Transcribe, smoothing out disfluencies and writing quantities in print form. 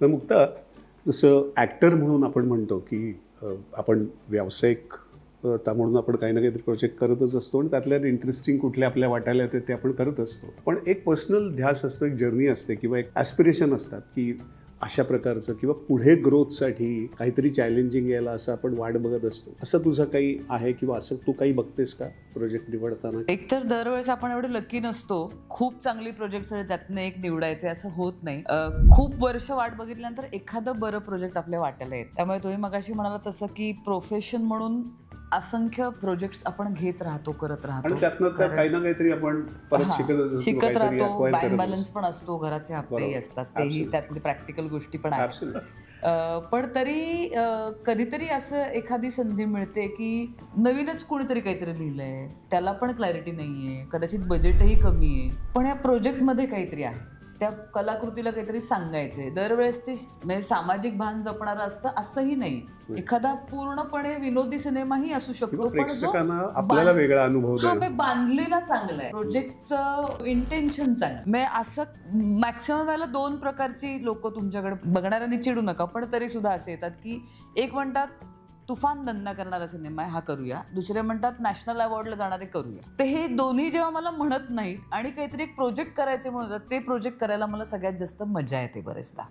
मुक्ता, जसं ॲक्टर म्हणून आपण म्हणतो की आपण व्यावसायिक म्हणून आपण काही ना काहीतरी प्रोजेक्ट करतच असतो आणि त्यातल्या इंटरेस्टिंग कुठले आपल्या वाटायला येते ते आपण करत असतो. पण एक पर्सनल ध्यास असतो, एक जर्नी असते किंवा एक ॲस्पिरेशन असतात की अशा प्रकारचं किंवा पुढे ग्रोथसाठी काहीतरी चॅलेंजिंग यायला असं आपण वाट बघत असतो. असं तुझं काही आहे किंवा असं तू काही बघतेस का प्रोजेक्ट निवडताना? एकतर दरवेळेस आपण एवढे लकी नसतो. खूप चांगली प्रोजेक्ट्स आहेत त्यातनं एक निवडायचे असं होत नाही. खूप वर्ष वाट बघितल्यानंतर एखादं बरं प्रोजेक्ट आपल्या वाट्याला येत. त्यामुळे तुम्ही मगाशी म्हणाला तसं की प्रोफेशन म्हणून असंख्य प्रोजेक्ट्स आपण घेत राहतो, करत राहतो आणि त्यातनं काही ना काहीतरी आपण परत शिकत राहतो. बँक बॅलन्स पण असतो, घराचे हप्तेही असतात, तेही Absolutely. त्यातली प्रॅक्टिकल गोष्टी पण आहेत. Absolutely. पण तरी कधीतरी असं एखादी संधी मिळते की नवीनच कोणीतरी काहीतरी लिहिलंय, त्याला पण क्लॅरिटी नाहीये, कदाचित बजेटही कमी आहे, पण या प्रोजेक्टमध्ये काहीतरी आहे, त्या कलाकृतीला काहीतरी सांगायचंय. दरवेळेस ते म्हणजे सामाजिक भान जपणारं असतं असंही नाही. एखादा पूर्णपणे विनोदी सिनेमाही असू शकतो, पण जो आपल्याला वेगळा अनुभव बांधलेला चांगला आहे, प्रोजेक्टचं इंटेन्शन चांगलं. म्हणजे असं मॅक्सिमम वेळेला दोन प्रकारची लोक तुमच्याकडे बघणाऱ्यांनी चिडू नका, पण तरी सुद्धा असे येतात की एक म्हणतात तुफान दंगा करणारा सिनेमा आहे हा करूया, दुसरे म्हणतात नॅशनल अवॉर्डला जाणारे करूया. तर हे दोन्ही जेव्हा मला म्हणत नाहीत आणि काहीतरी एक प्रोजेक्ट करायचे म्हणतात, ते प्रोजेक्ट करायला मला सगळ्यात जास्त मजा येते बरेचदा.